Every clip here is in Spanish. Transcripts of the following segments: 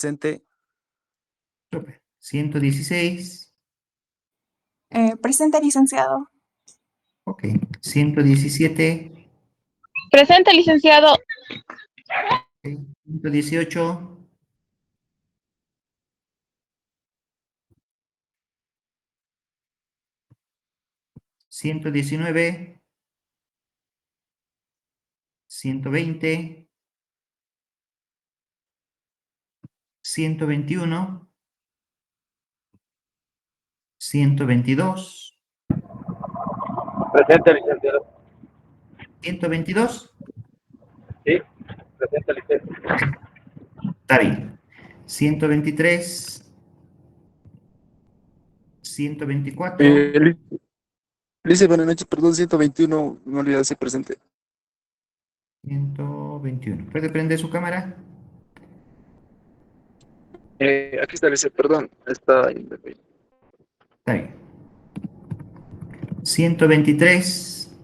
Presente. Súper. 116. Presente, licenciado. Ok. 117. Presente, licenciado. Ok. 118. 119. 120. 121. 122. Presente, licenciado. 122. Sí, presente, licenciado. Ok. Está bien. 123. 124. Lice, buenas noches, perdón, 121, no olvidé decir presente. 121. ¿Puede prender su cámara? Aquí está, Lice, perdón, está ahí. Está bien. 123.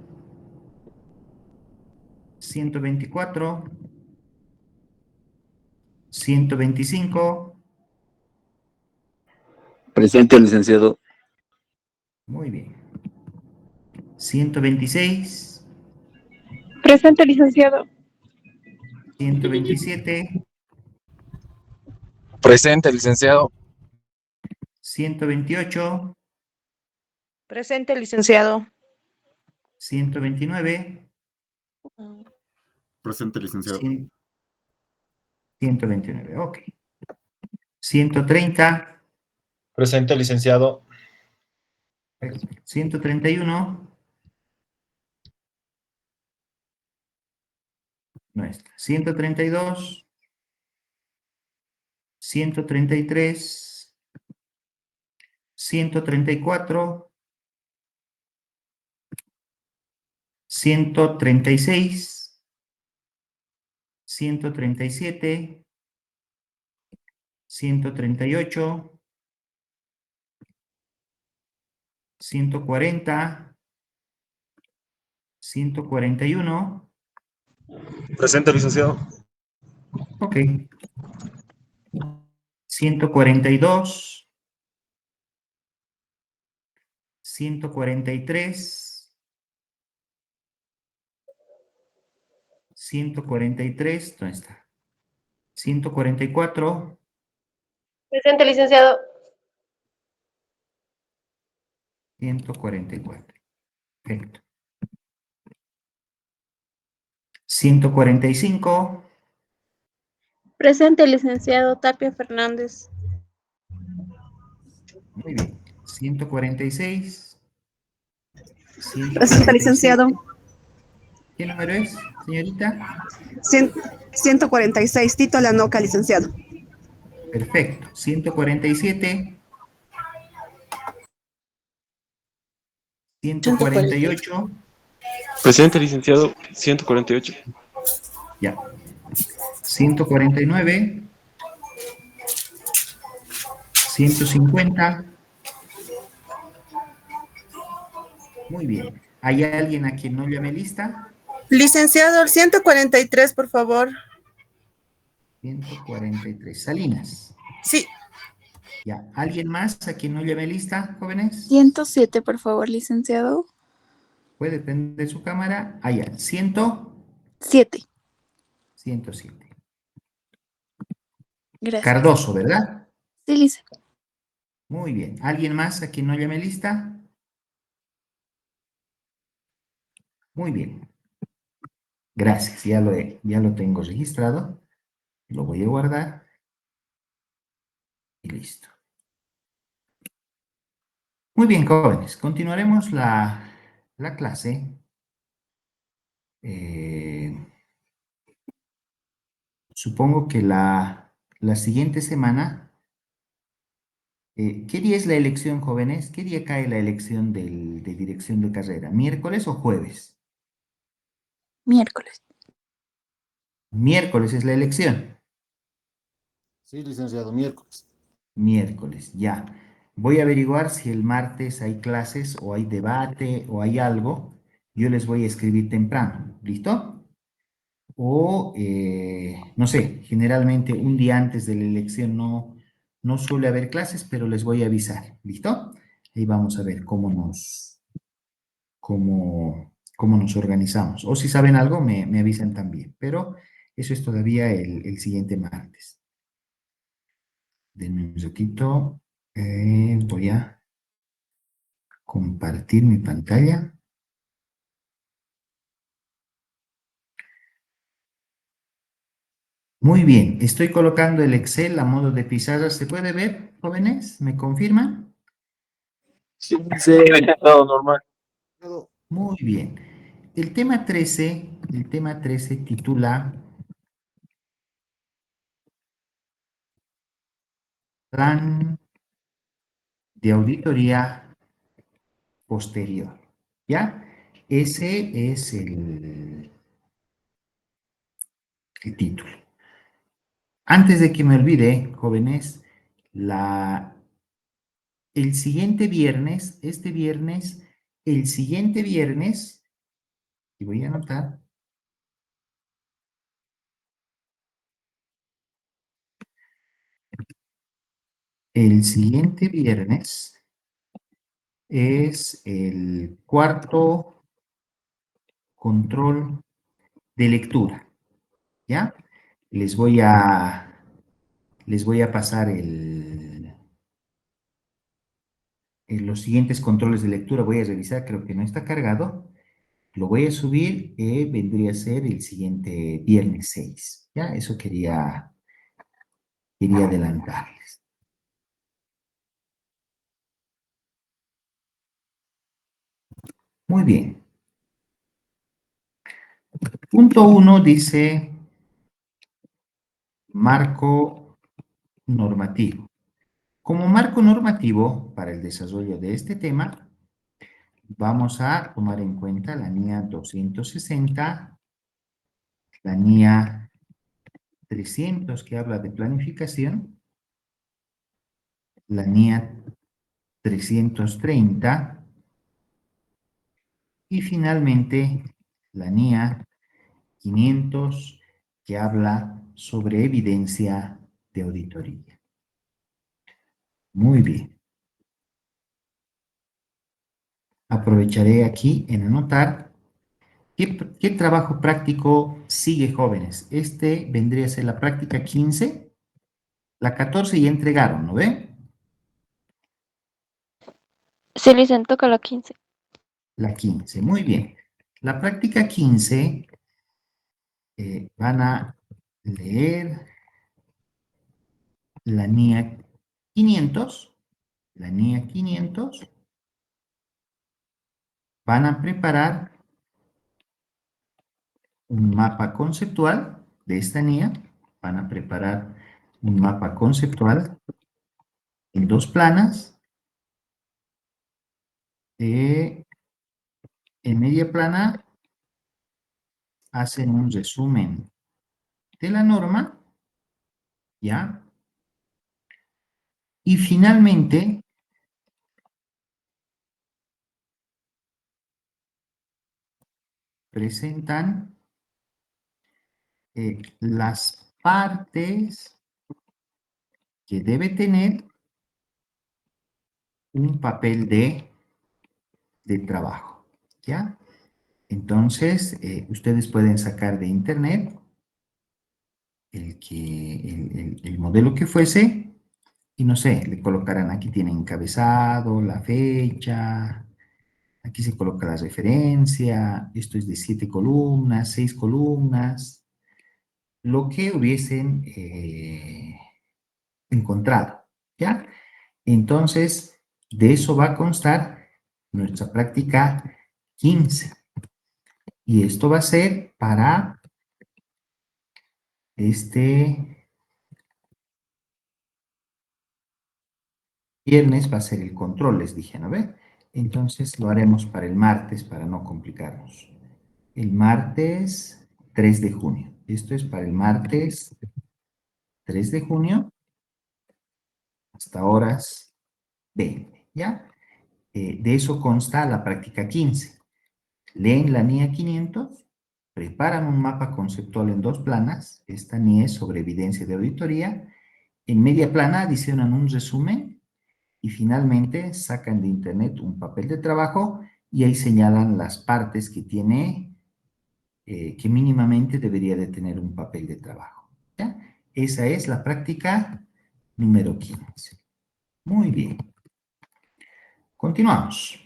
124. 125. Presente, licenciado. Muy bien. 126. Presente, licenciado. 127. Presente, licenciado. 128. Presente, licenciado. 129. Presente, licenciado. 129. Ok. 130. Presente, licenciado. 131. No está. 132. 133. 134. 136. 137. 138. 140. 141. Presente, licenciado. Ok. 142. 143. 143. ¿Dónde está? 144. Presente, licenciado. 144. Perfecto. 145. Presente, licenciado Tapia Fernández. Muy bien. 146. Presente, 147. licenciado. ¿Qué número es, señorita? 146, Tito Lanoca, licenciado. Perfecto. 147. 148. Presente, licenciado. 148. Ya. 149. 150. Muy bien. ¿Hay alguien a quien no llame lista? Licenciado, el 143, por favor. 143. Salinas. Sí. Ya. ¿Alguien más a quien no llame lista, jóvenes? 107, por favor, licenciado. ¿Puede prender su cámara? Ah, ya. 7. 107. Gracias. Cardoso, ¿verdad? Sí, lice. Muy bien. ¿Alguien más a quien no llame lista? Muy bien. Gracias. Ya lo tengo registrado. Lo voy a guardar. Y listo. Muy bien, jóvenes. Continuaremos la clase. Supongo que la siguiente semana. ¿Qué día es la elección, jóvenes? ¿Qué día cae la elección de dirección de carrera? ¿Miércoles o jueves? Miércoles. Miércoles es la elección. Sí, licenciado, miércoles. Miércoles, ya. Voy a averiguar si el martes hay clases o hay debate o hay algo. Yo les voy a escribir temprano. ¿Listo? o, no sé, generalmente un día antes de la elección no suele haber clases, pero les voy a avisar, ¿listo? Ahí vamos a ver cómo nos organizamos. O si saben algo, me avisan también, pero eso es todavía el siguiente martes. Denme un ratito, voy a compartir mi pantalla. Muy bien, estoy colocando el Excel a modo de pizarra. ¿Se puede ver, jóvenes? ¿Me confirman? Sí, Todo normal. Muy bien. El tema 13 titula Plan de Auditoría Posterior. ¿Ya? Ese es el título. Antes de que me olvide, jóvenes, el siguiente viernes, el siguiente viernes, y voy a anotar, el siguiente viernes es el cuarto control de lectura, ¿ya? Les voy a pasar los siguientes controles de lectura. Voy a revisar, creo que no está cargado. Lo voy a subir, vendría a ser el siguiente viernes 6, ¿ya? Eso quería adelantarles. Muy bien. Punto 1 dice marco normativo. Como marco normativo para el desarrollo de este tema, vamos a tomar en cuenta la NIA 260, la NIA 300 que habla de planificación, la NIA 330 y finalmente la NIA 500 que habla sobre evidencia de auditoría. Muy bien. Aprovecharé aquí en anotar qué trabajo práctico sigue, jóvenes. Este vendría a ser la práctica 15, la 14 ya entregaron, ¿no ve? Sí, Licen, toca la 15. La 15, muy bien. La práctica 15 van a leer la NIA 500, la NIA 500, van a preparar un mapa conceptual de esta NIA, van a preparar un mapa conceptual en 2 planas, en media plana hacen un resumen de la norma, ¿ya? Y finalmente presentan las partes que debe tener un papel de trabajo, ¿ya? Entonces, ustedes pueden sacar de internet el modelo que fuese y no sé, le colocarán, aquí tiene encabezado, la fecha, aquí se coloca la referencia, esto es de 7 columnas, 6 columnas, lo que hubiesen encontrado, ¿ya? Entonces, de eso va a constar nuestra práctica 15. Y esto va a ser para este viernes, va a ser el control, les dije, ¿no ve? Entonces lo haremos para el martes, para no complicarnos. El martes 3 de junio. Esto es para el martes 3 de junio hasta horas 20, ¿ya? De eso consta la práctica 15. Leen la NIA 500, preparan un mapa conceptual en 2 planas, esta ni es sobre evidencia de auditoría, en media plana adicionan un resumen y finalmente sacan de internet un papel de trabajo y ahí señalan las partes que tiene, que mínimamente debería de tener un papel de trabajo. ¿Ya? Esa es la práctica número 15. Muy bien. Continuamos.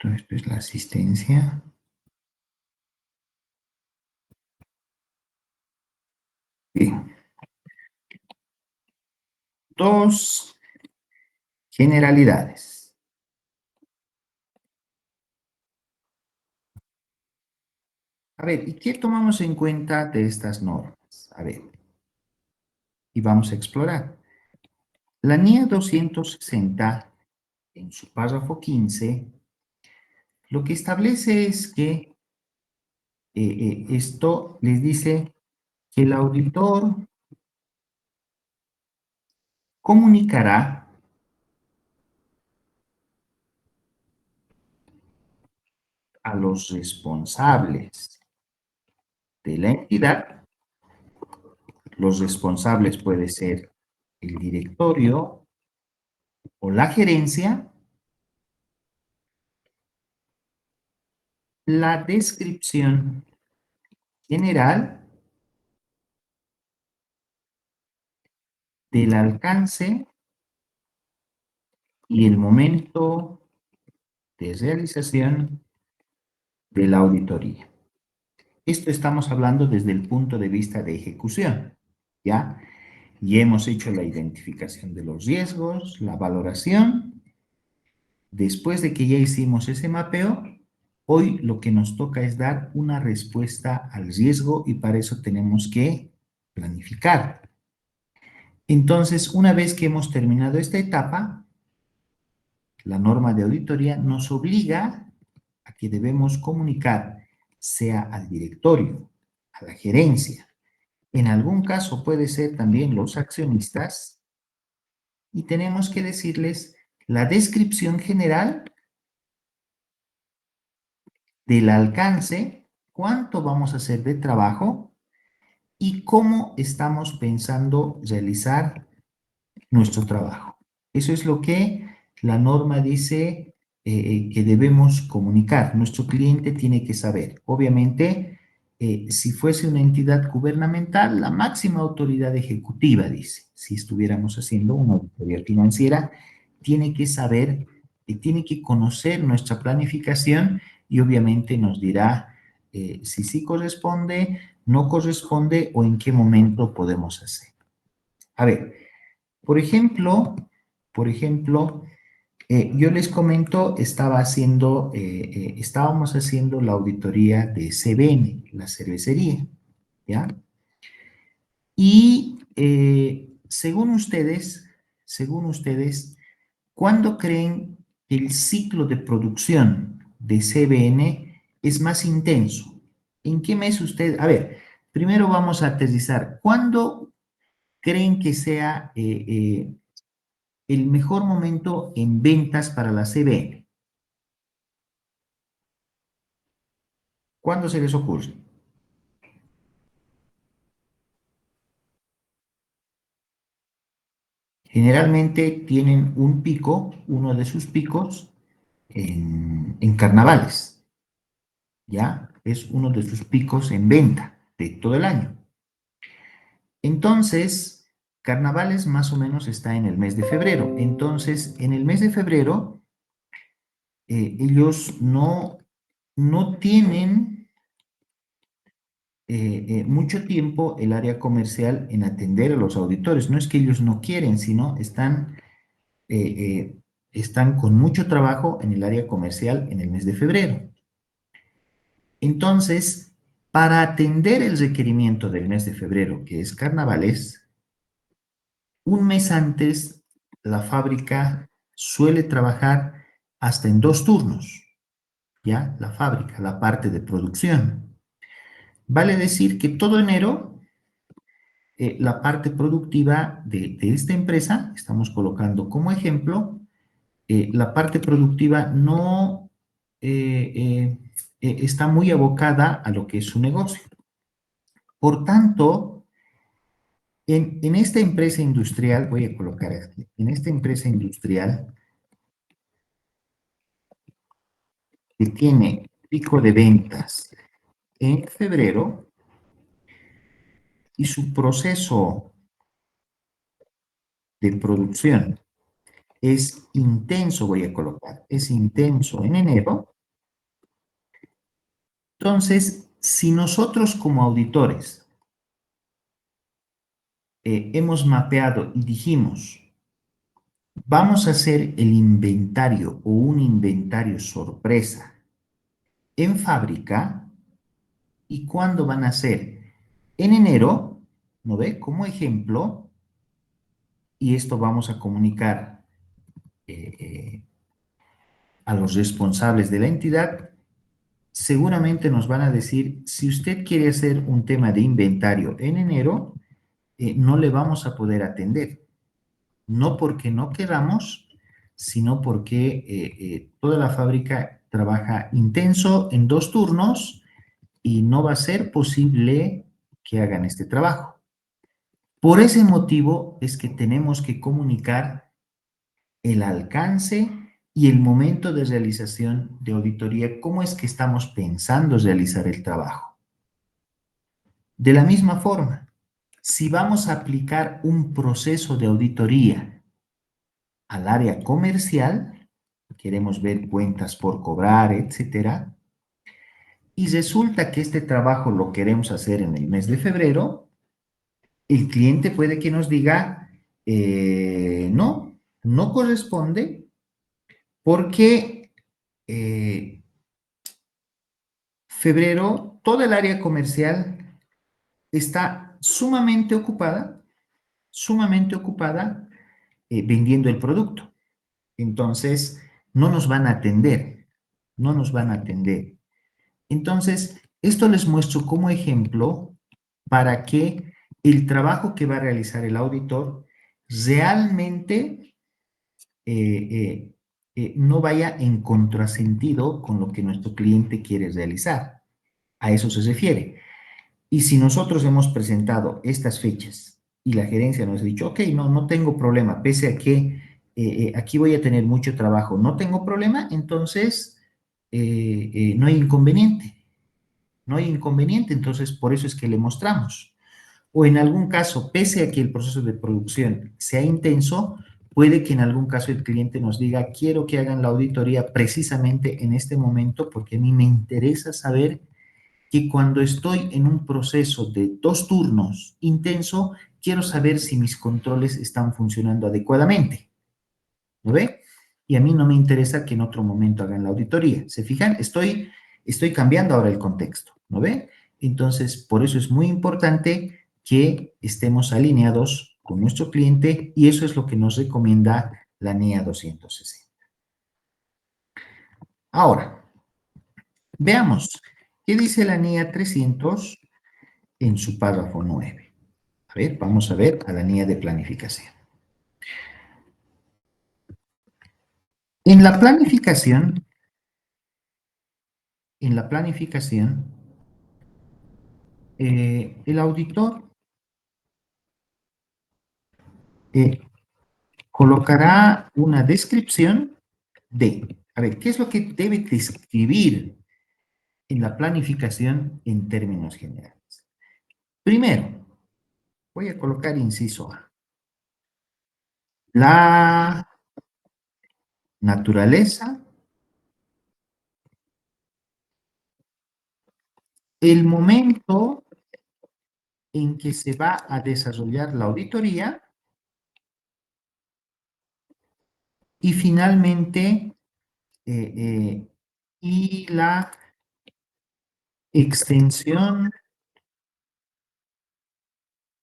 Esto es la asistencia. Bien. 2 generalidades. A ver, ¿y qué tomamos en cuenta de estas normas? A ver, y vamos a explorar. La NIA 260, en su párrafo 15, lo que establece es que esto les dice que el auditor comunicará a los responsables de la entidad. Los responsables puede ser el directorio o la gerencia, la descripción general del alcance y el momento de realización de la auditoría. Esto estamos hablando desde el punto de vista de ejecución, ¿ya? Y hemos hecho la identificación de los riesgos, la valoración. Después de que ya hicimos ese mapeo, hoy lo que nos toca es dar una respuesta al riesgo y para eso tenemos que planificar. Entonces, una vez que hemos terminado esta etapa, la norma de auditoría nos obliga a que debemos comunicar, sea al directorio, a la gerencia, en algún caso puede ser también los accionistas, y tenemos que decirles la descripción general del alcance, cuánto vamos a hacer de trabajo y cómo estamos pensando realizar nuestro trabajo. Eso es lo que la norma dice que debemos comunicar. Nuestro cliente tiene que saber. Obviamente, si fuese una entidad gubernamental, la máxima autoridad ejecutiva, dice, si estuviéramos haciendo una auditoría financiera, tiene que saber, tiene que conocer nuestra planificación y obviamente nos dirá si sí corresponde, no corresponde o en qué momento podemos hacer. A ver, por ejemplo, yo les comento, estábamos haciendo la auditoría de CBN, la cervecería, ¿ya? Y según ustedes, ¿cuándo creen que el ciclo de producción de CBN es más intenso? ¿En qué mes ustedes? A ver, primero vamos a aterrizar. ¿Cuándo creen que sea el mejor momento en ventas para la CBN? ¿Cuándo se les ocurre? Generalmente tienen un pico, uno de sus picos, en carnavales, ¿ya? Es uno de sus picos en venta de todo el año. Entonces, carnavales más o menos está en el mes de febrero. Entonces, en el mes de febrero, ellos no tienen mucho tiempo el área comercial en atender a los auditores. No es que ellos no quieren, sino están con mucho trabajo en el área comercial en el mes de febrero. Entonces, para atender el requerimiento del mes de febrero, que es carnavales, un mes antes la fábrica suele trabajar hasta en 2 turnos, ¿ya? La fábrica, la parte de producción. Vale decir que todo enero la parte productiva de esta empresa, estamos colocando como ejemplo, la parte productiva no está muy abocada a lo que es su negocio. Por tanto, en esta empresa industrial, voy a colocar aquí, en esta empresa industrial que tiene pico de ventas en febrero y su proceso de producción es intenso, voy a colocar, es intenso en enero. Entonces, si nosotros como auditores hemos mapeado y dijimos, vamos a hacer el inventario o un inventario sorpresa en fábrica, ¿y cuándo van a ser? En enero, ¿no ve? Como ejemplo, y esto vamos a comunicar a los responsables de la entidad, seguramente nos van a decir, si usted quiere hacer un tema de inventario en enero, no le vamos a poder atender. No porque no queramos, sino porque toda la fábrica trabaja intenso en 2 turnos y no va a ser posible que hagan este trabajo. Por ese motivo es que tenemos que comunicar el alcance y el momento de realización de auditoría, cómo es que estamos pensando realizar el trabajo. De la misma forma, si vamos a aplicar un proceso de auditoría al área comercial, queremos ver cuentas por cobrar, etcétera, y resulta que este trabajo lo queremos hacer en el mes de febrero, el cliente puede que nos diga, no, no corresponde porque febrero, toda el área comercial está sumamente ocupada vendiendo el producto. Entonces, no nos van a atender, no nos van a atender. Entonces, esto les muestro como ejemplo para que el trabajo que va a realizar el auditor realmente no vaya en contrasentido con lo que nuestro cliente quiere realizar. A eso se refiere. Y si nosotros hemos presentado estas fechas y la gerencia nos ha dicho, ok, no tengo problema, pese a que aquí voy a tener mucho trabajo, no tengo problema, entonces no hay inconveniente. No hay inconveniente, entonces por eso es que le mostramos. O en algún caso, pese a que el proceso de producción sea intenso, puede que en algún caso el cliente nos diga, quiero que hagan la auditoría precisamente en este momento porque a mí me interesa saber que cuando estoy en un proceso de 2 turnos intenso, quiero saber si mis controles están funcionando adecuadamente. ¿Lo ve? Y a mí no me interesa que en otro momento hagan la auditoría. ¿Se fijan? Estoy cambiando ahora el contexto. ¿No ve? Entonces, por eso es muy importante que estemos alineados con nuestro cliente y eso es lo que nos recomienda la NIA 260. Ahora, veamos, ¿qué dice la NIA 300 en su párrafo 9? A ver, vamos a ver a la NIA de planificación. En la planificación, el auditor colocará una descripción de, a ver, ¿qué es lo que debe describir en la planificación en términos generales? Primero, voy a colocar inciso A. La naturaleza, el momento en que se va a desarrollar la auditoría y finalmente, y la extensión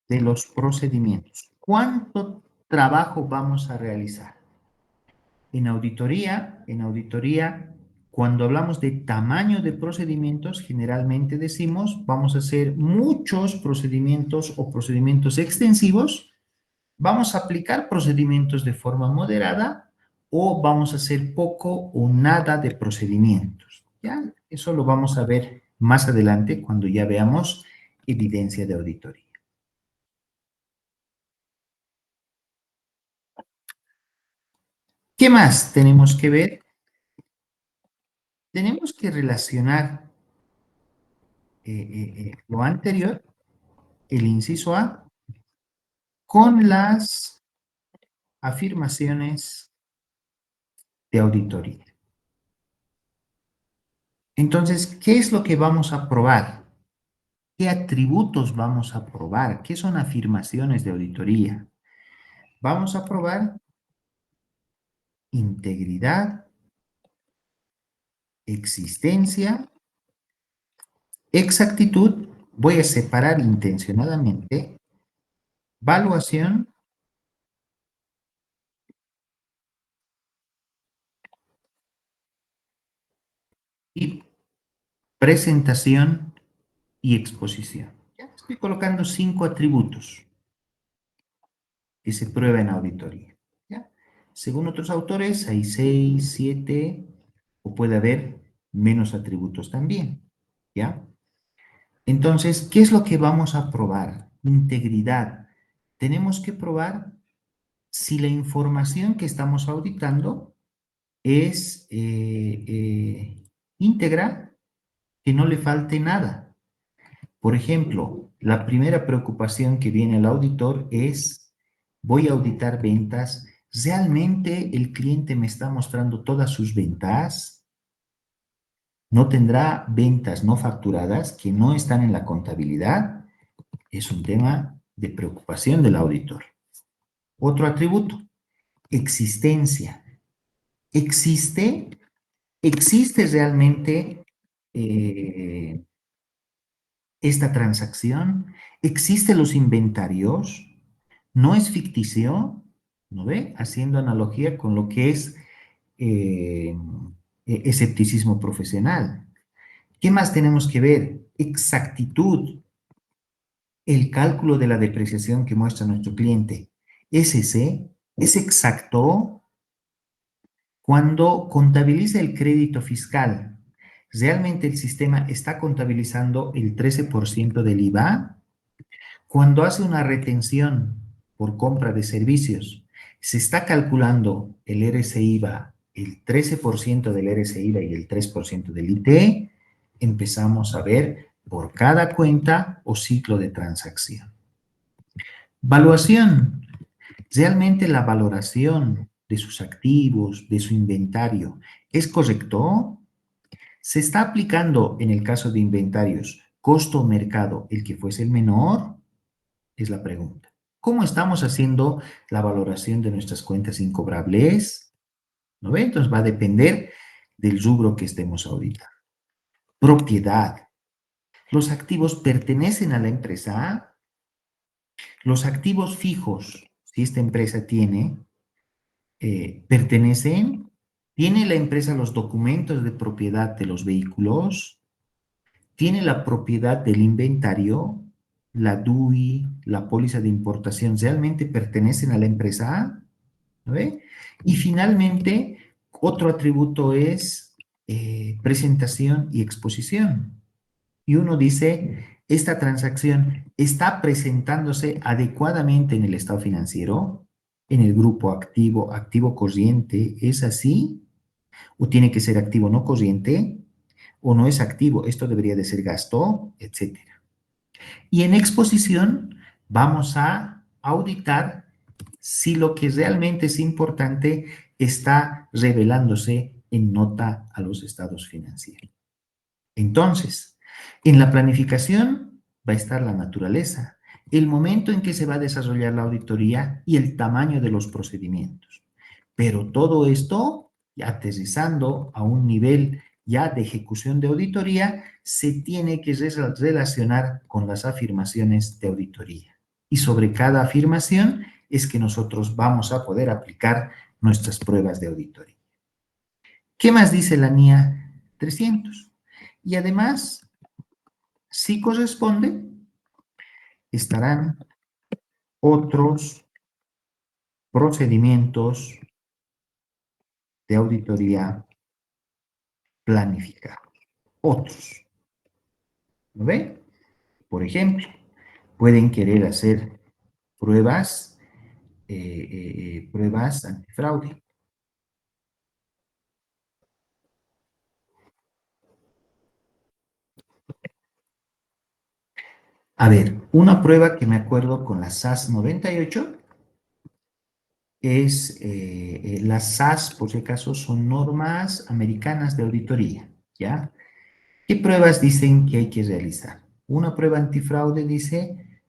de los procedimientos. ¿Cuánto trabajo vamos a realizar? En auditoría, Cuando hablamos de tamaño de procedimientos, generalmente decimos, vamos a hacer muchos procedimientos o procedimientos extensivos, vamos a aplicar procedimientos de forma moderada o vamos a hacer poco o nada de procedimientos. ¿Ya? Eso lo vamos a ver más adelante cuando ya veamos evidencia de auditoría. ¿Qué más tenemos que ver? Tenemos que relacionar lo anterior, el inciso A, con las afirmaciones de auditoría. Entonces, ¿qué es lo que vamos a probar? ¿Qué atributos vamos a probar? ¿Qué son afirmaciones de auditoría? Vamos a probar integridad, existencia, exactitud, voy a separar intencionadamente, valuación y presentación y exposición. Ya estoy colocando 5 atributos que se prueba en auditoría. ¿Ya? Según otros autores hay 6, 7 o puede haber menos atributos también. ¿Ya? Entonces, ¿qué es lo que vamos a probar? Integridad. Tenemos que probar si la información que estamos auditando es íntegra, que no le falte nada. Por ejemplo, la primera preocupación que viene al auditor es, voy a auditar ventas, ¿realmente el cliente me está mostrando todas sus ventas? ¿No tendrá ventas no facturadas que no están en la contabilidad? Es un tema de preocupación del auditor. Otro atributo, existencia. ¿Existe realmente esta transacción? ¿Existen los inventarios? ¿No es ficticio? ¿No ve? Haciendo analogía con lo que es escepticismo profesional. ¿Qué más tenemos que ver? Exactitud. El cálculo de la depreciación que muestra nuestro cliente. ¿Es exacto? Cuando contabiliza el crédito fiscal, ¿realmente el sistema está contabilizando el 13% del IVA? Cuando hace una retención por compra de servicios, ¿se está calculando el RCIVA, el 13% del RCIVA y el 3% del IT? Empezamos a ver por cada cuenta o ciclo de transacción. Valuación. ¿Realmente la valoración de sus activos, de su inventario, es correcto? ¿Se está aplicando, en el caso de inventarios, costo o mercado el que fuese el menor? Es la pregunta. ¿Cómo estamos haciendo la valoración de nuestras cuentas incobrables? ¿No ve? Entonces va a depender del rubro que estemos auditando. Propiedad. ¿Los activos pertenecen a la empresa? Los activos fijos, si esta empresa tiene, pertenecen. ¿Tiene la empresa los documentos de propiedad de los vehículos? ¿Tiene la propiedad del inventario? ¿La DUI, la póliza de importación realmente pertenecen a la empresa? ¿No ve? Y finalmente, otro atributo es presentación y exposición. Y uno dice, ¿esta transacción está presentándose adecuadamente en el estado financiero? ¿En el grupo activo, activo corriente? ¿Es así? ¿O tiene que ser activo no corriente? ¿O no es activo? ¿Esto debería de ser gasto? Etcétera. Y en exposición vamos a auditar si lo que realmente es importante está revelándose en nota a los estados financieros. Entonces, en la planificación va a estar la naturaleza, el momento en que se va a desarrollar la auditoría y el tamaño de los procedimientos. Pero todo esto, ya aterrizando a un nivel ya de ejecución de auditoría, se tiene que relacionar con las afirmaciones de auditoría. Y sobre cada afirmación es que nosotros vamos a poder aplicar nuestras pruebas de auditoría. ¿Qué más dice la NIA 300. Y además, si corresponde, estarán otros procedimientos de auditoría planificados. Otros. ¿Lo ven? Por ejemplo, pueden querer hacer pruebas, pruebas antifraude. A ver, una prueba que me acuerdo con la SAS 98 es, las SAS, por si acaso, son normas americanas de auditoría, ¿ya? ¿Qué pruebas dicen que hay que realizar? Una prueba antifraude dice,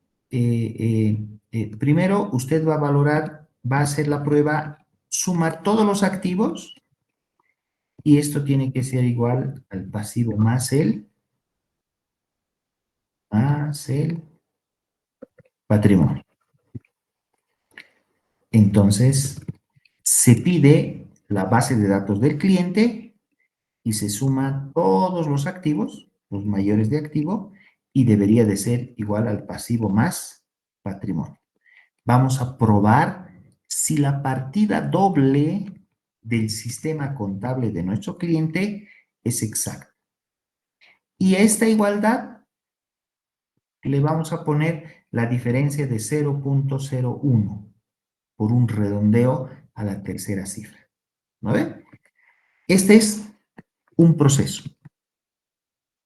primero usted va a valorar, va a hacer la prueba, sumar todos los activos, y esto tiene que ser igual al pasivo más el patrimonio. Entonces, se pide la base de datos del cliente y se suman todos los activos, los mayores de activo, y debería de ser igual al pasivo más patrimonio. Vamos a probar si la partida doble del sistema contable de nuestro cliente es exacta. Y a esta igualdad le vamos a poner la diferencia de 0.01 por un redondeo a la tercera cifra. ¿No ven? Este es un proceso.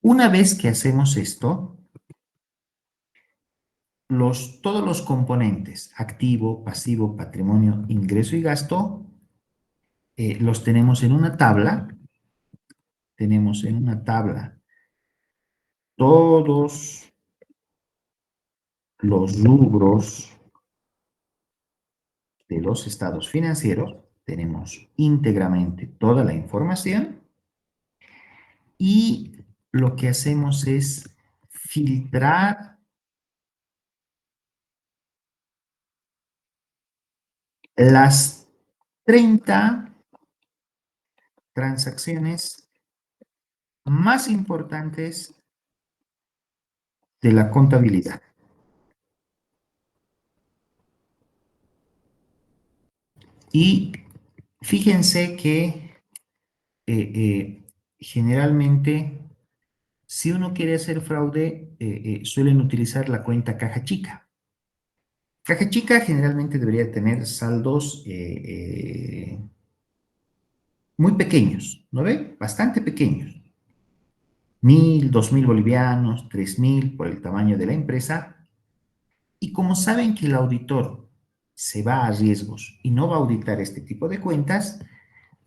Una vez que hacemos esto, todos los componentes, activo, pasivo, patrimonio, ingreso y gasto, los tenemos en una tabla. Tenemos en una tabla todos los rubros de los estados financieros. Tenemos íntegramente toda la información. Y lo que hacemos es filtrar las 30 transacciones más importantes de la contabilidad. Y fíjense que generalmente, si uno quiere hacer fraude, suelen utilizar la cuenta caja chica. Caja chica generalmente debería tener saldos muy pequeños, ¿no ve? Bastante pequeños. 1.000, 2.000 bolivianos, 3.000 por el tamaño de la empresa. Y como saben que el auditor se va a riesgos y no va a auditar este tipo de cuentas,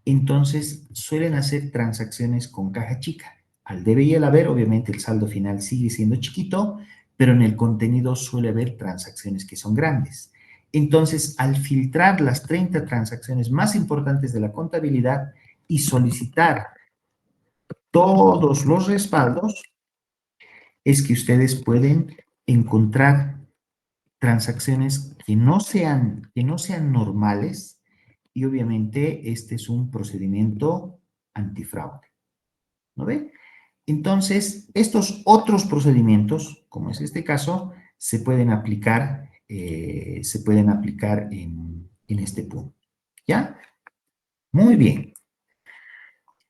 entonces suelen hacer transacciones con caja chica. Al debe y al haber, obviamente el saldo final sigue siendo chiquito, pero en el contenido suele haber transacciones que son grandes. Entonces, al filtrar las 30 transacciones más importantes de la contabilidad y solicitar todos los respaldos, es que ustedes pueden encontrar transacciones que no sean normales, y obviamente este es un procedimiento antifraude. ¿No ve? Entonces, estos otros procedimientos, como es este caso, se pueden aplicar en este punto. ¿Ya? Muy bien.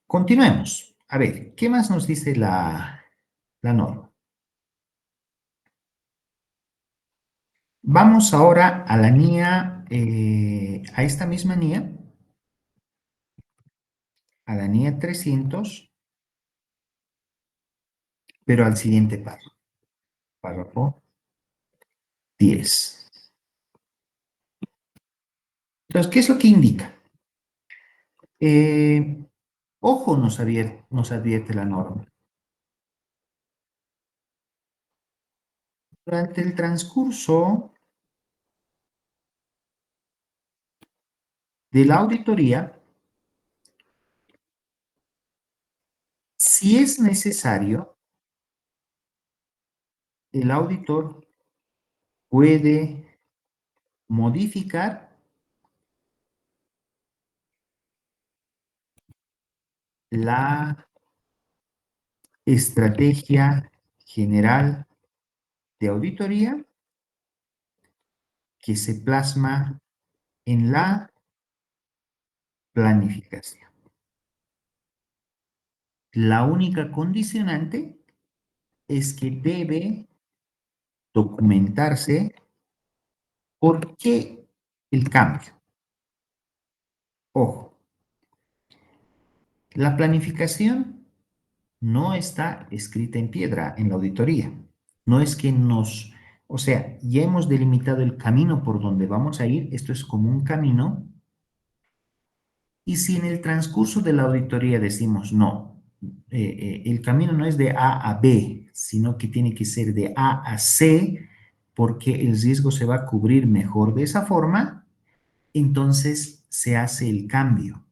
Continuemos. A ver, ¿qué más nos dice la norma? Vamos ahora a la NIA, a esta misma NIA, a la NIA 300, pero al siguiente paso. Párrafo 10. Entonces, ¿qué es lo que indica? Ojo, nos advierte la norma. Durante el transcurso de la auditoría, si es necesario, el auditor puede modificar la estrategia general de auditoría que se plasma en la planificación. La única condicionante es que debe documentarse por qué el cambio. Ojo, la planificación no está escrita en piedra en la auditoría. No es que o sea, ya hemos delimitado el camino por donde vamos a ir. Esto es como un camino. Y si en el transcurso de la auditoría decimos, no, el camino no es de A a B, sino que tiene que ser de A a C, porque el riesgo se va a cubrir mejor de esa forma, entonces se hace el cambio.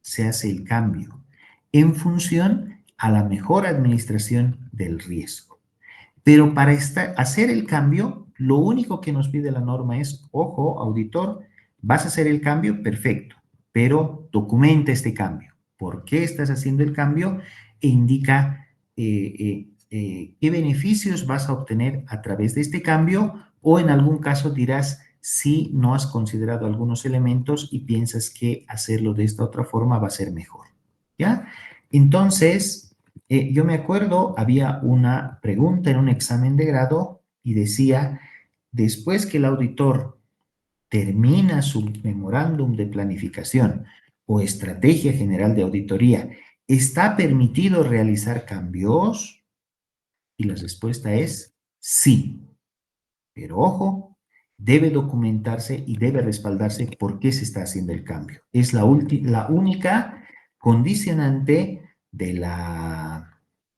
Se hace el cambio en función a la mejor administración del riesgo. Pero para hacer el cambio, lo único que nos pide la norma es, ojo, auditor, vas a hacer el cambio, perfecto, pero documenta este cambio. ¿Por qué estás haciendo el cambio? E indica qué beneficios vas a obtener a través de este cambio, o en algún caso dirás si no has considerado algunos elementos y piensas que hacerlo de esta otra forma va a ser mejor. ¿Ya? Entonces, yo me acuerdo, había una pregunta en un examen de grado y decía, después que el auditor termina su memorándum de planificación o estrategia general de auditoría, ¿está permitido realizar cambios? Y la respuesta es sí. Pero ojo, debe documentarse y debe respaldarse por qué se está haciendo el cambio. Es la única condicionante de la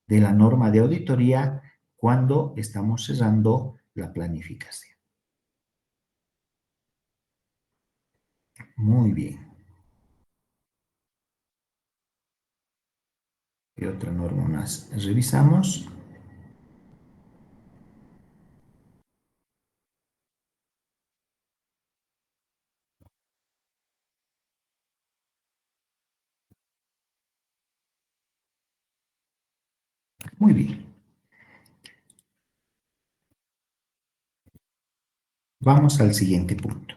norma de auditoría cuando estamos cerrando la planificación. Muy bien. ¿Qué otra norma más revisamos? Muy bien. Vamos al siguiente punto.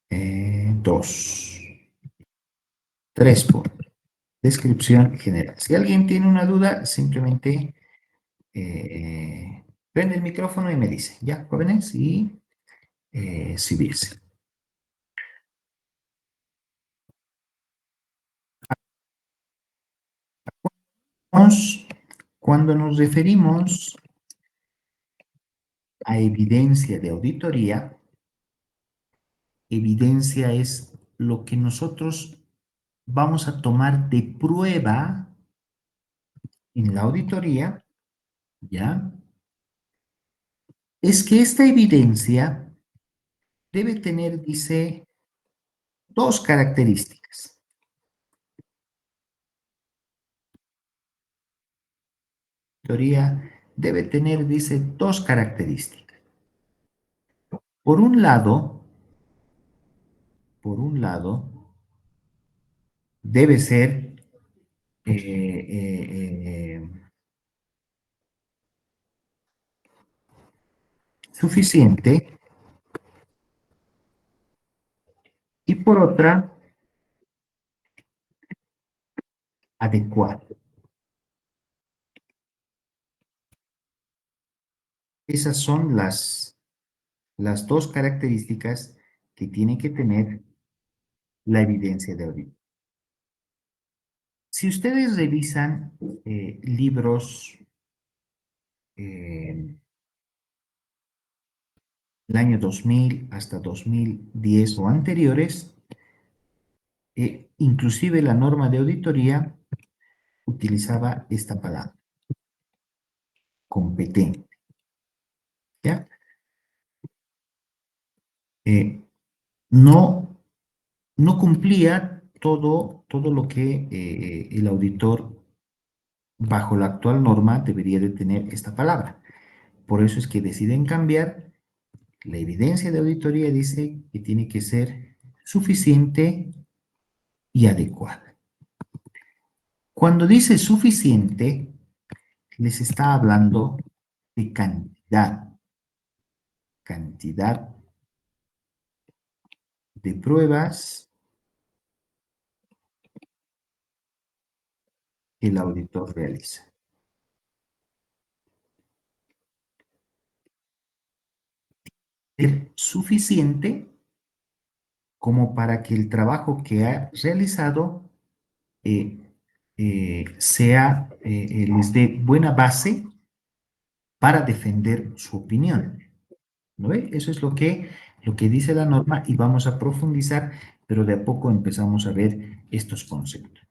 2. 3 puntos. Descripción general. Si alguien tiene una duda, simplemente prende el micrófono y me dice, ya, jóvenes, y subirse. Cuando nos referimos a evidencia de auditoría, evidencia es lo que nosotros vamos a tomar de prueba en la auditoría, ¿ya? Es que esta evidencia debe tener, dice, dos características. La auditoría debe tener, dice, dos características. Por un lado, debe ser suficiente, y por otra, adecuado. Esas son las dos características que tiene que tener la evidencia de auditoría. Si ustedes revisan libros el año 2000 hasta 2010 o anteriores, inclusive la norma de auditoría utilizaba esta palabra, competente. ¿Ya? No cumplía todo lo que el auditor bajo la actual norma debería de tener esta palabra. Por eso es que deciden cambiar. La evidencia de auditoría dice que tiene que ser suficiente y adecuada. Cuando dice suficiente, les está hablando de cantidad de pruebas que el auditor realiza. Es suficiente como para que el trabajo que ha realizado les dé buena base para defender su opinión. ¿No ve? Eso es lo que dice la norma y vamos a profundizar, pero de a poco empezamos a ver estos conceptos.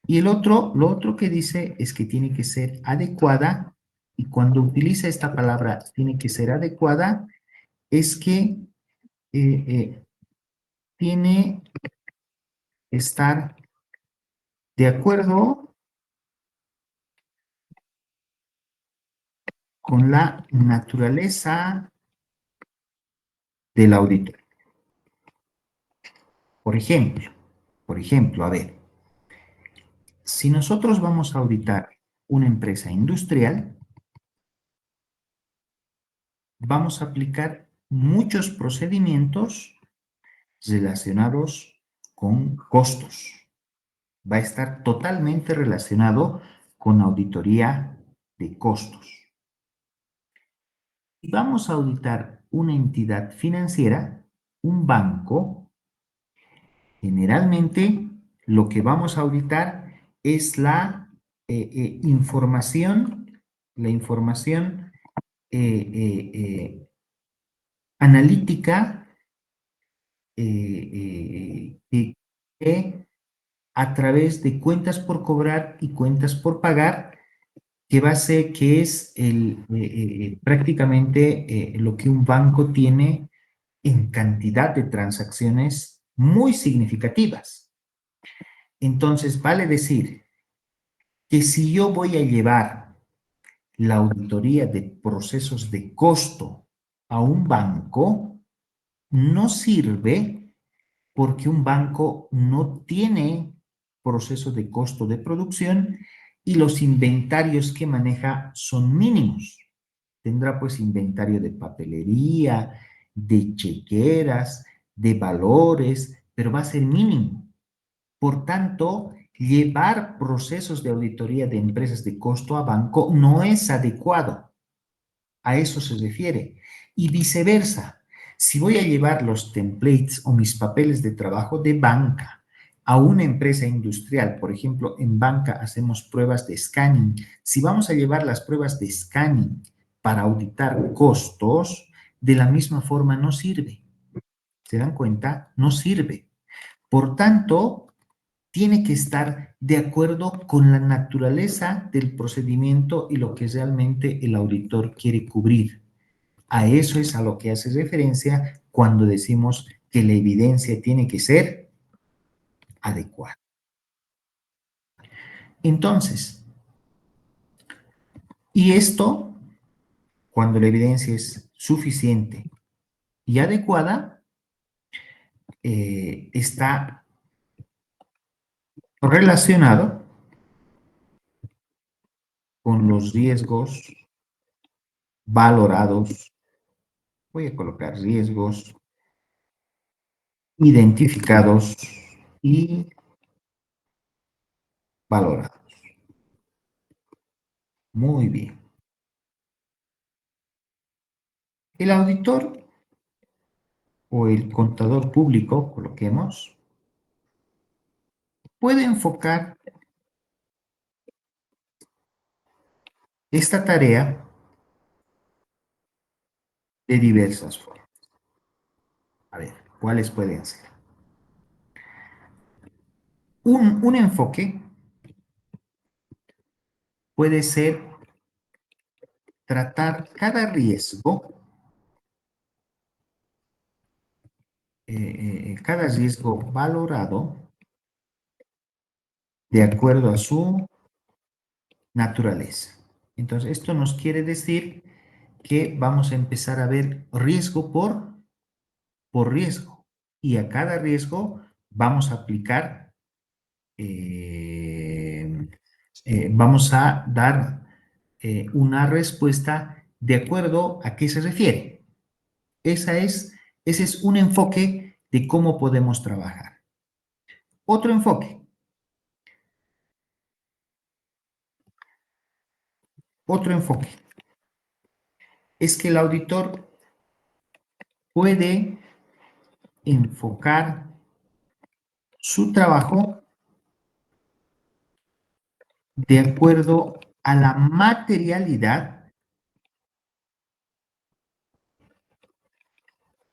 Y lo otro que dice es que tiene que ser adecuada, y cuando utiliza esta palabra tiene que ser adecuada, es que tiene que estar de acuerdo con la naturaleza del auditor. Por ejemplo, a ver, si nosotros vamos a auditar una empresa industrial, vamos a aplicar muchos procedimientos relacionados con costos. Va a estar totalmente relacionado con auditoría de costos. Si vamos a auditar una entidad financiera, un banco, generalmente lo que vamos a auditar es la información analítica que a través de cuentas por cobrar y cuentas por pagar, que es prácticamente lo que un banco tiene en cantidad de transacciones muy significativas. Entonces, vale decir que si yo voy a llevar la auditoría de procesos de costo a un banco, no sirve porque un banco no tiene proceso de costo de producción y los inventarios que maneja son mínimos. Tendrá pues inventario de papelería, de chequeras, de valores, pero va a ser mínimo. Por tanto, llevar procesos de auditoría de empresas de costo a banco no es adecuado. A eso se refiere. Y viceversa. Si voy a llevar los templates o mis papeles de trabajo de banca a una empresa industrial, por ejemplo, en banca hacemos pruebas de scanning. Si vamos a llevar las pruebas de scanning para auditar costos, de la misma forma no sirve. ¿Se dan cuenta? No sirve. Por tanto, tiene que estar de acuerdo con la naturaleza del procedimiento y lo que realmente el auditor quiere cubrir. A eso es a lo que hace referencia cuando decimos que la evidencia tiene que ser adecuada. Entonces, y esto, cuando la evidencia es suficiente y adecuada, está relacionado con los riesgos valorados. Voy a colocar riesgos identificados y valorados. Muy bien. El auditor o el contador público, coloquemos, puede enfocar esta tarea de diversas formas. A ver, ¿cuáles pueden ser? Un enfoque puede ser tratar cada riesgo valorado de acuerdo a su naturaleza. Entonces, esto nos quiere decir que vamos a empezar a ver riesgo por riesgo. Y a cada riesgo vamos a aplicar vamos a dar una respuesta de acuerdo a qué se refiere. Ese es un enfoque de cómo podemos trabajar. Otro enfoque. Otro enfoque es que el auditor puede enfocar su trabajo de acuerdo a la materialidad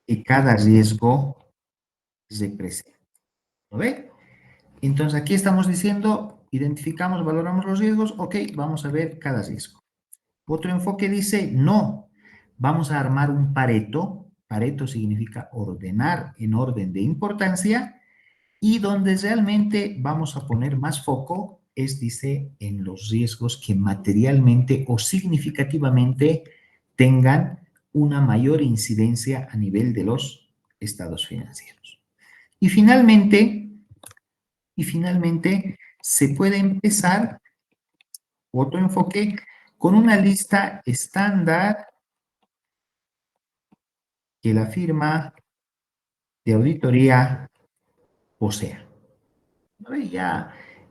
que cada riesgo representa. ¿Lo ve? Entonces aquí estamos diciendo, identificamos, valoramos los riesgos, ok, vamos a ver cada riesgo. Otro enfoque dice, no, vamos a armar un Pareto. Pareto significa ordenar en orden de importancia, y donde realmente vamos a poner más foco es, dice, en los riesgos que materialmente o significativamente tengan una mayor incidencia a nivel de los estados financieros. Y finalmente se puede empezar otro enfoque con una lista estándar que la firma de auditoría posea. ¿No?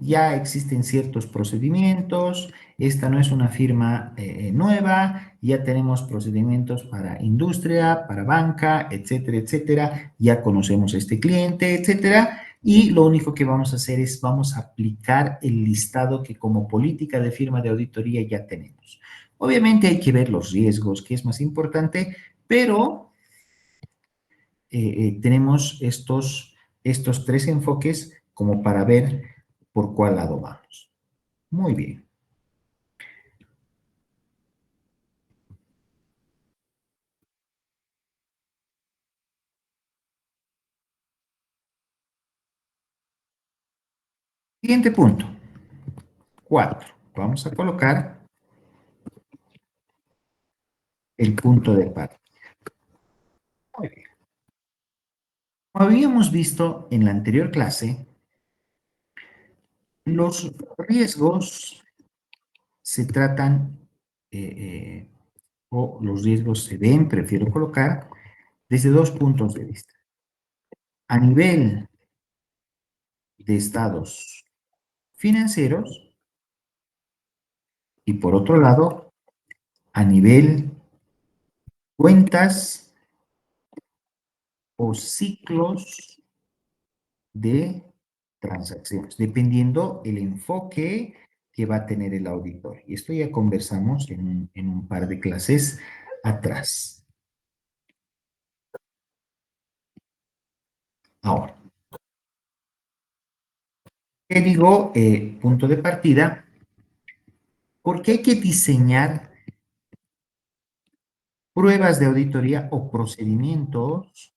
Ya existen ciertos procedimientos, esta no es una firma nueva, ya tenemos procedimientos para industria, para banca, etcétera, etcétera, ya conocemos a este cliente, etcétera, y lo único que vamos a hacer es vamos a aplicar el listado que como política de firma de auditoría ya tenemos. Obviamente hay que ver los riesgos, que es más importante, pero tenemos estos tres enfoques como para ver por cuál lado vamos. Muy bien. Siguiente punto. 4. Vamos a colocar el punto de partida. Muy bien. Como habíamos visto en la anterior clase, los riesgos se tratan, o los riesgos se ven, prefiero colocar, desde dos puntos de vista. A nivel de estados financieros y por otro lado, a nivel cuentas o ciclos de transacciones, dependiendo el enfoque que va a tener el auditor. Y esto ya conversamos en un par de clases atrás. Ahora, ¿qué digo? Punto de partida, porque hay que diseñar pruebas de auditoría o procedimientos,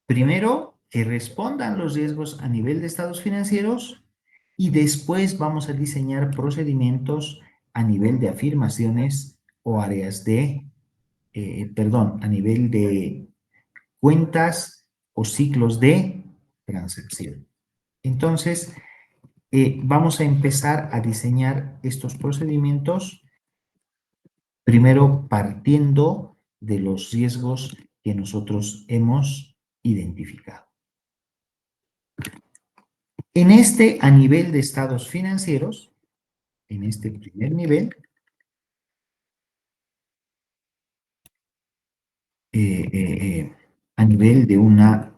primero, que respondan los riesgos a nivel de estados financieros, y después vamos a diseñar procedimientos a nivel de afirmaciones o áreas de, a nivel de cuentas o ciclos de transacción. Entonces, vamos a empezar a diseñar estos procedimientos, primero partiendo de los riesgos que nosotros hemos identificado. En este, a nivel de estados financieros, en este primer nivel, a nivel de una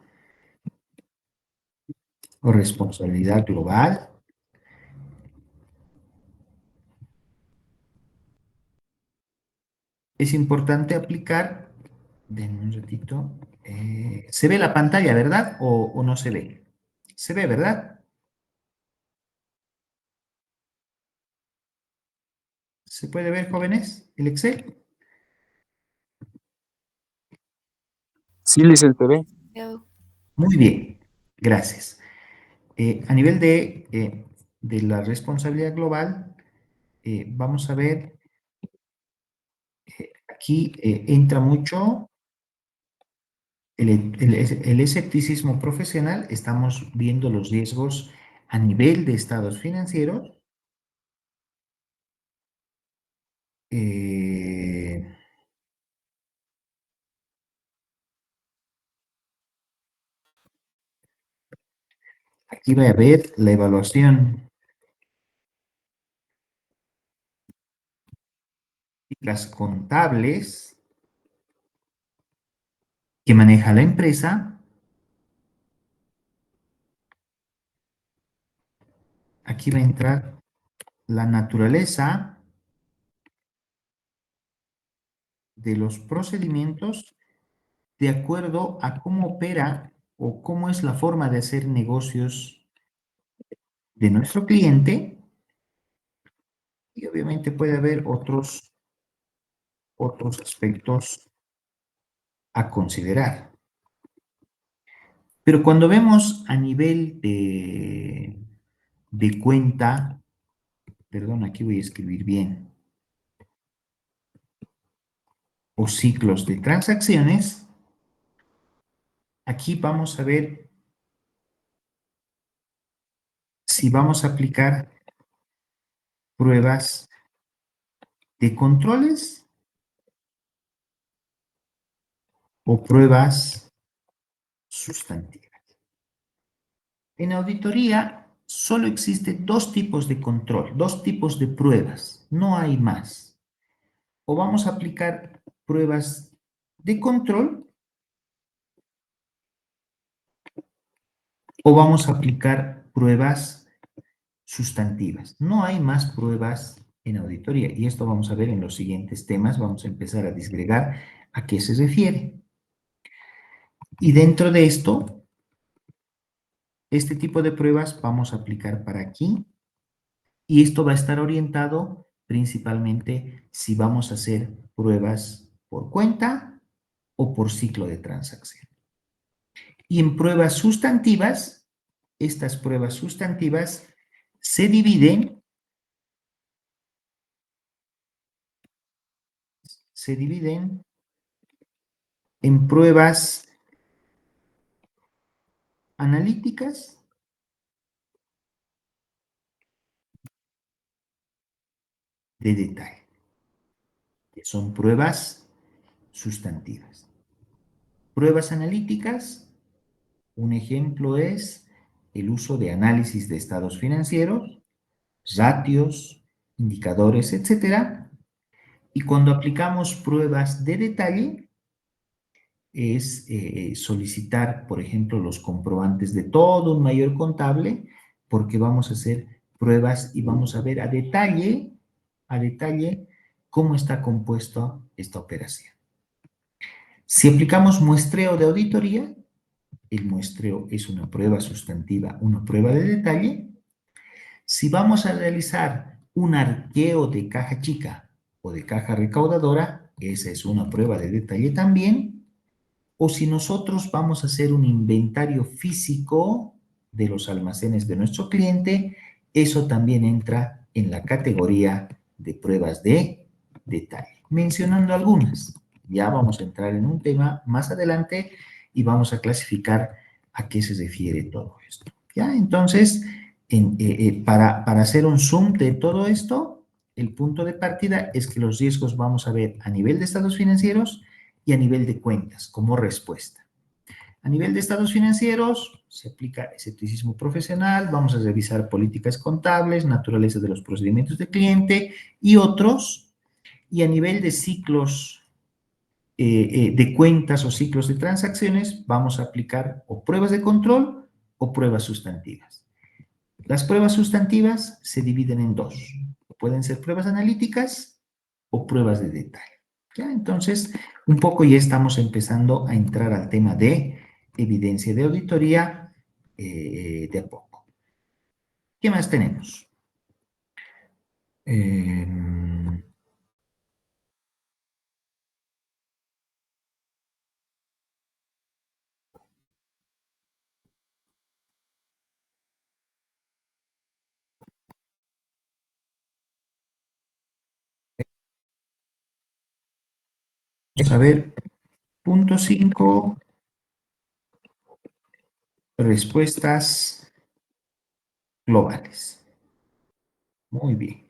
responsabilidad global, es importante aplicar, denme un ratito, se ve la pantalla, ¿verdad? ¿O no se ve? Se ve, ¿verdad? ¿Se puede ver, jóvenes, el Excel? Sí, licenciado. Muy bien, gracias. A nivel de la responsabilidad global, vamos a ver, aquí entra mucho el escepticismo profesional, estamos viendo los riesgos a nivel de estados financieros. Aquí va a haber la evaluación, las contables que maneja la empresa. Aquí va a entrar la naturaleza de los procedimientos de acuerdo a cómo opera o cómo es la forma de hacer negocios de nuestro cliente, y obviamente puede haber otros aspectos a considerar. Pero cuando vemos a nivel de cuenta, perdón, aquí voy a escribir bien, o ciclos de transacciones, aquí vamos a ver si vamos a aplicar pruebas de controles o pruebas sustantivas. En auditoría solo existen dos tipos de control, dos tipos de pruebas, no hay más. O vamos a aplicar pruebas de control o vamos a aplicar pruebas sustantivas. No hay más pruebas en auditoría y esto vamos a ver en los siguientes temas. Vamos a empezar a disgregar a qué se refiere. Y dentro de esto, este tipo de pruebas vamos a aplicar para aquí y esto va a estar orientado principalmente si vamos a hacer pruebas por cuenta o por ciclo de transacción. Y en pruebas sustantivas, estas pruebas sustantivas se dividen en pruebas analíticas de detalle, que son pruebas sustantivas. Pruebas analíticas, un ejemplo es el uso de análisis de estados financieros, ratios, indicadores, etcétera. Y cuando aplicamos pruebas de detalle, es solicitar, por ejemplo, los comprobantes de todo un mayor contable, porque vamos a hacer pruebas y vamos a ver a detalle cómo está compuesta esta operación. Si aplicamos muestreo de auditoría, el muestreo es una prueba sustantiva, una prueba de detalle. Si vamos a realizar un arqueo de caja chica o de caja recaudadora, esa es una prueba de detalle también. O si nosotros vamos a hacer un inventario físico de los almacenes de nuestro cliente, eso también entra en la categoría de pruebas de detalle. Mencionando algunas, ya vamos a entrar en un tema más adelante y vamos a clasificar a qué se refiere todo esto. ¿Ya? Entonces, para hacer un zoom de todo esto, el punto de partida es que los riesgos vamos a ver a nivel de estados financieros y a nivel de cuentas como respuesta. A nivel de estados financieros se aplica escepticismo profesional, vamos a revisar políticas contables, naturaleza de los procedimientos de cliente y otros. Y a nivel de ciclos de cuentas o ciclos de transacciones, vamos a aplicar o pruebas de control o pruebas sustantivas. Las pruebas sustantivas se dividen en dos. Pueden ser pruebas analíticas o pruebas de detalle. ¿Ya? Entonces, un poco ya estamos empezando a entrar al tema de evidencia de auditoría de a poco. ¿Qué más tenemos? Vamos a ver, punto 5, respuestas globales. Muy bien.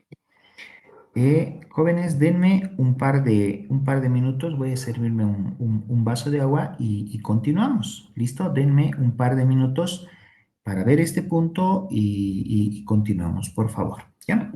Jóvenes, denme un par de minutos. Voy a servirme un vaso de agua y continuamos. ¿Listo? Denme un par de minutos para ver este punto y continuamos, por favor. ¿Ya?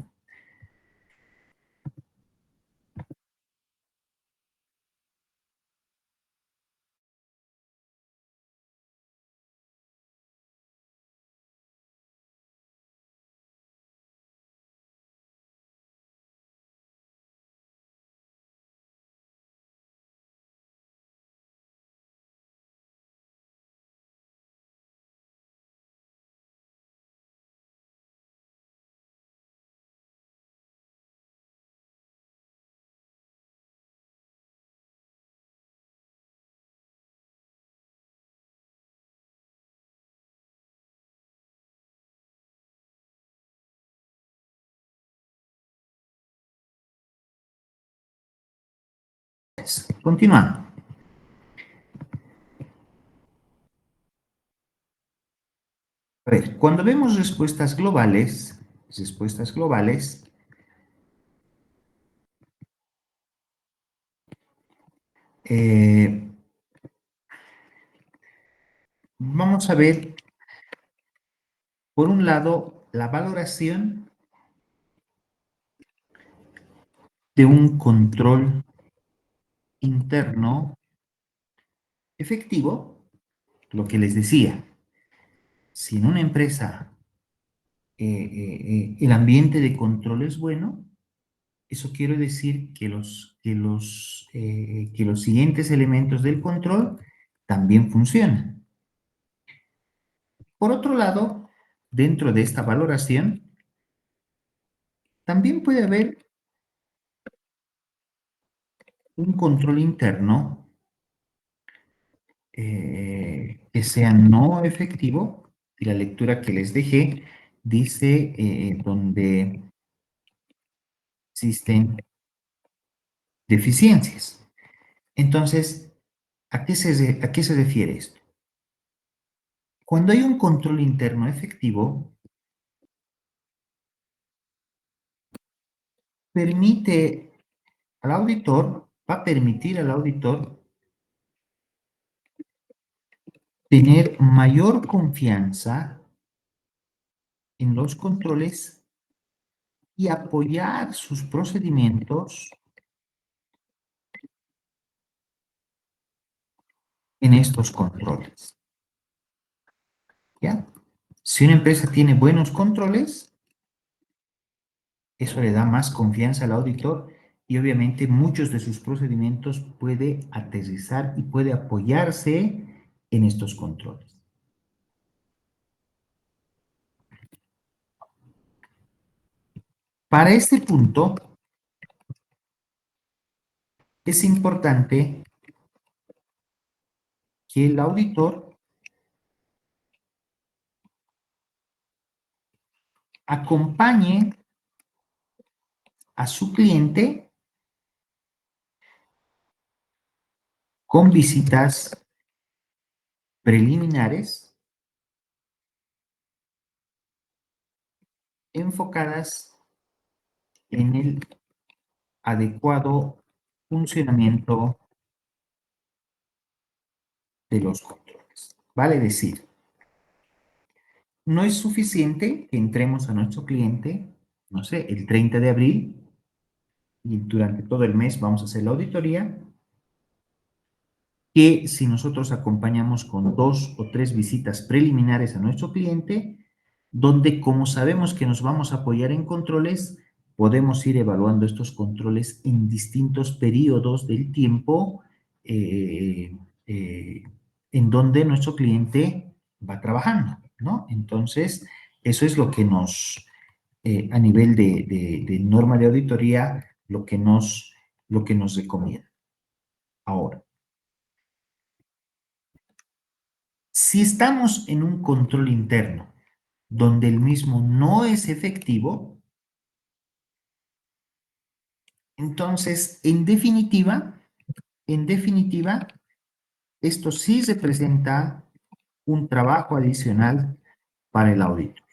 Continuando. A ver, cuando vemos respuestas globales, vamos a ver, por un lado, la valoración de un control interno efectivo, lo que les decía. Si en una empresa el ambiente de control es bueno, eso quiere decir que que los siguientes elementos del control también funcionan. Por otro lado, dentro de esta valoración, también puede haber un control interno que sea no efectivo, y la lectura que les dejé dice donde existen deficiencias. Entonces, ¿a qué se refiere esto? Cuando hay un control interno efectivo, va a permitir al auditor tener mayor confianza en los controles y apoyar sus procedimientos en estos controles. ¿Ya? Si una empresa tiene buenos controles, eso le da más confianza al auditor y obviamente muchos de sus procedimientos puede aterrizar y puede apoyarse en estos controles. Para este punto, es importante que el auditor acompañe a su cliente con visitas preliminares enfocadas en el adecuado funcionamiento de los controles. Vale decir, no es suficiente que entremos a nuestro cliente, no sé, el 30 de abril y durante todo el mes vamos a hacer la auditoría, que si nosotros acompañamos con 2 o 3 visitas preliminares a nuestro cliente, donde como sabemos que nos vamos a apoyar en controles, podemos ir evaluando estos controles en distintos periodos del tiempo en donde nuestro cliente va trabajando, ¿no? Entonces, eso es lo que a nivel de norma de auditoría, lo que nos recomienda. Ahora, si estamos en un control interno donde el mismo no es efectivo, entonces, en definitiva, esto sí representa un trabajo adicional para el auditor.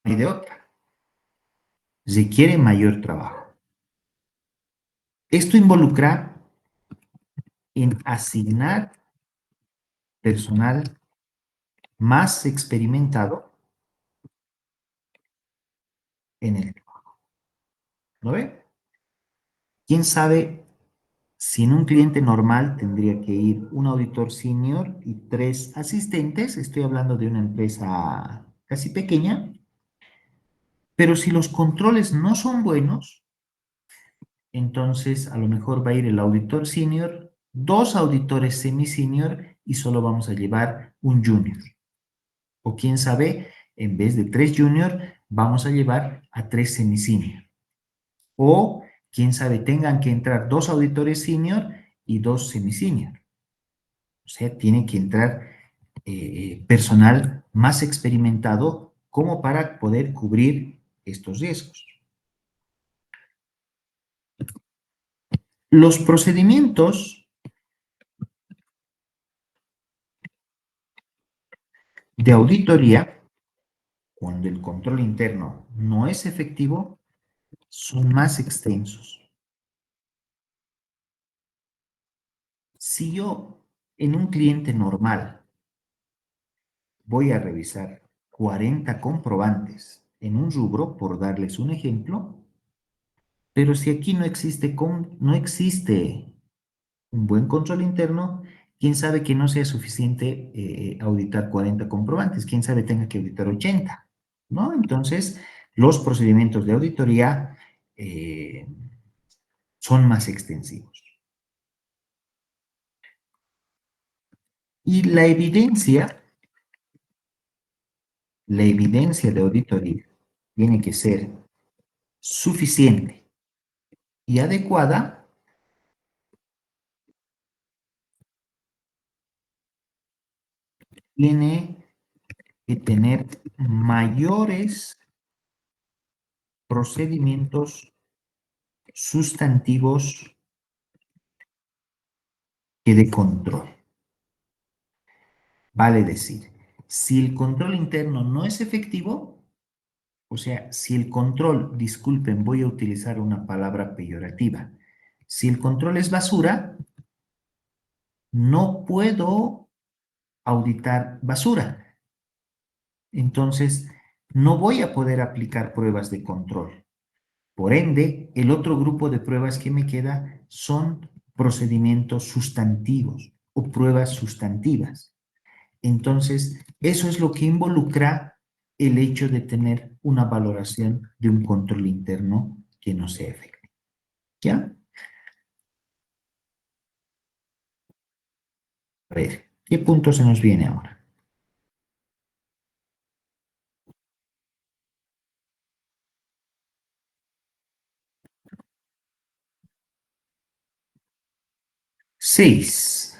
Y de otra, requiere mayor trabajo. Esto involucra en asignar personal más experimentado en el trabajo. ¿Lo ve? ¿Quién sabe si en un cliente normal tendría que ir un auditor senior y 3 asistentes? Estoy hablando de una empresa casi pequeña, pero si los controles no son buenos, entonces a lo mejor va a ir el auditor senior, 2 auditores semi-senior y solo vamos a llevar un junior. O quién sabe, en vez de 3 junior, vamos a llevar a 3 semi-senior. O quién sabe, tengan que entrar 2 auditores senior y 2 semi-senior. O sea, tiene que entrar personal más experimentado como para poder cubrir estos riesgos. Los procedimientos de auditoría, cuando el control interno no es efectivo, son más extensos. Si yo en un cliente normal voy a revisar 40 comprobantes en un rubro, por darles un ejemplo, pero si aquí no existe un buen control interno, quién sabe que no sea suficiente auditar 40 comprobantes, quién sabe tenga que auditar 80, ¿no? Entonces, los procedimientos de auditoría son más extensivos. Y la evidencia de auditoría tiene que ser suficiente y adecuada tiene que tener mayores procedimientos sustantivos que de control. Vale decir, si el control interno no es efectivo, o sea, si el control, disculpen, voy a utilizar una palabra peyorativa, si el control es basura, no puedo auditar basura. Entonces, no voy a poder aplicar pruebas de control. Por ende, el otro grupo de pruebas que me queda son procedimientos sustantivos o pruebas sustantivas. Entonces, eso es lo que involucra el hecho de tener una valoración de un control interno que no sea efectivo. ¿Ya? A ver, ¿qué punto se nos viene ahora? Seis.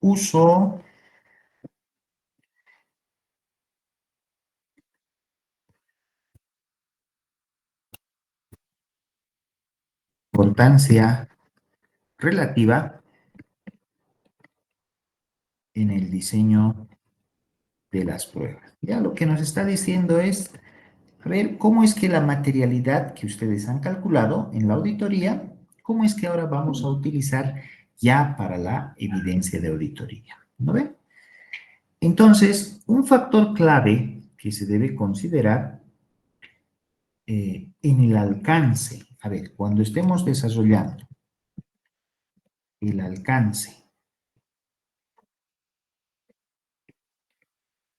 Uso importancia relativa en el diseño de las pruebas. Ya lo que nos está diciendo es, a ver, ¿cómo es que la materialidad que ustedes han calculado en la auditoría, cómo es que ahora vamos a utilizar ya para la evidencia de auditoría? ¿No ven? Entonces, un factor clave que se debe considerar en el alcance, a ver, cuando estemos desarrollando el alcance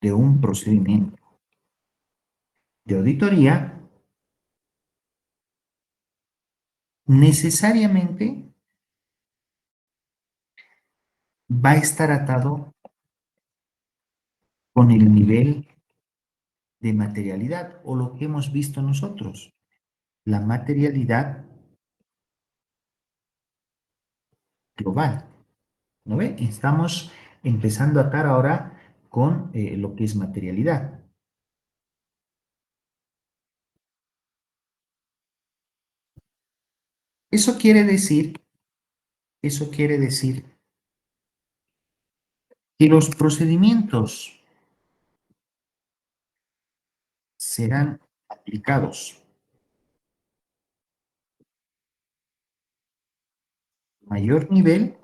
de un procedimiento de auditoría, necesariamente va a estar atado con el nivel de materialidad o lo que hemos visto nosotros, la materialidad global. ¿No ve? Estamos empezando a atar ahora con lo que es materialidad. Eso quiere decir que los procedimientos serán aplicados a mayor nivel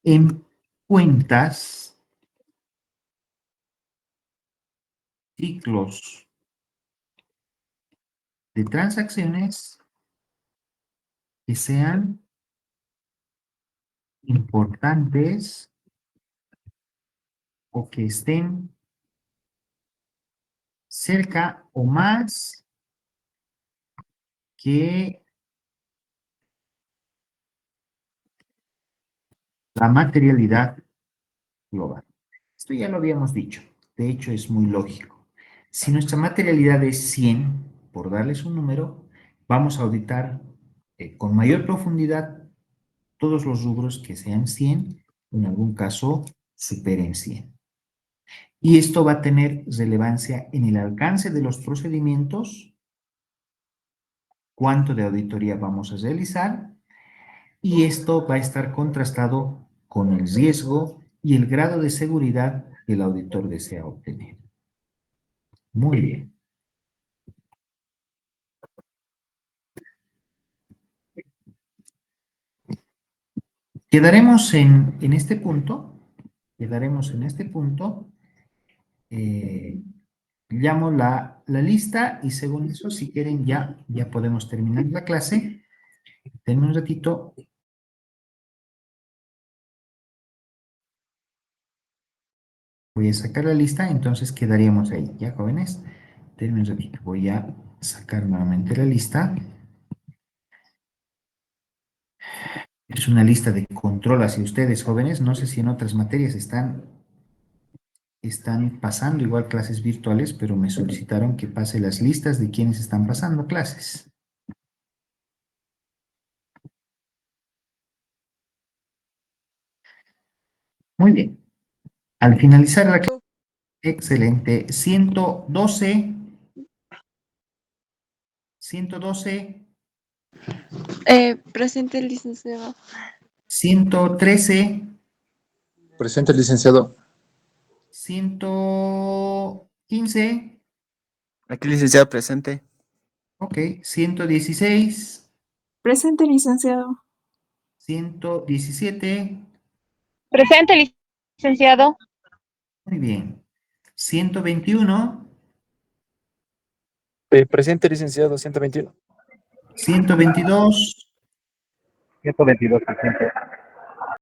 en cuentas, ciclos de transacciones que sean importantes o que estén cerca o más que la materialidad global. Esto ya lo habíamos dicho. De hecho, es muy lógico. Si nuestra materialidad es 100, por darles un número, vamos a auditar con mayor profundidad todos los rubros que sean 100, en algún caso superen 100. Y esto va a tener relevancia en el alcance de los procedimientos, cuánto de auditoría vamos a realizar, y esto va a estar contrastado con el riesgo y el grado de seguridad que el auditor desea obtener. Muy bien. Quedaremos en este punto, llamo la lista y según eso, si quieren, ya podemos terminar la clase. Denme un ratito. Voy a sacar la lista, entonces quedaríamos ahí, ¿ya, jóvenes? Denme un ratito, voy a sacar nuevamente la lista. Es una lista de control hacia ustedes, jóvenes. No sé si en otras materias están pasando igual clases virtuales, pero me solicitaron que pase las listas de quienes están pasando clases. Muy bien. Al finalizar la clase, excelente. 112. 112. Presente, licenciado. 113. Presente, licenciado. 115. Aquí, licenciado, presente. Ok. 116. Presente, licenciado. 117. Presente, licenciado. Muy bien. 121. Presente, licenciado, 121. 122. 122, presente.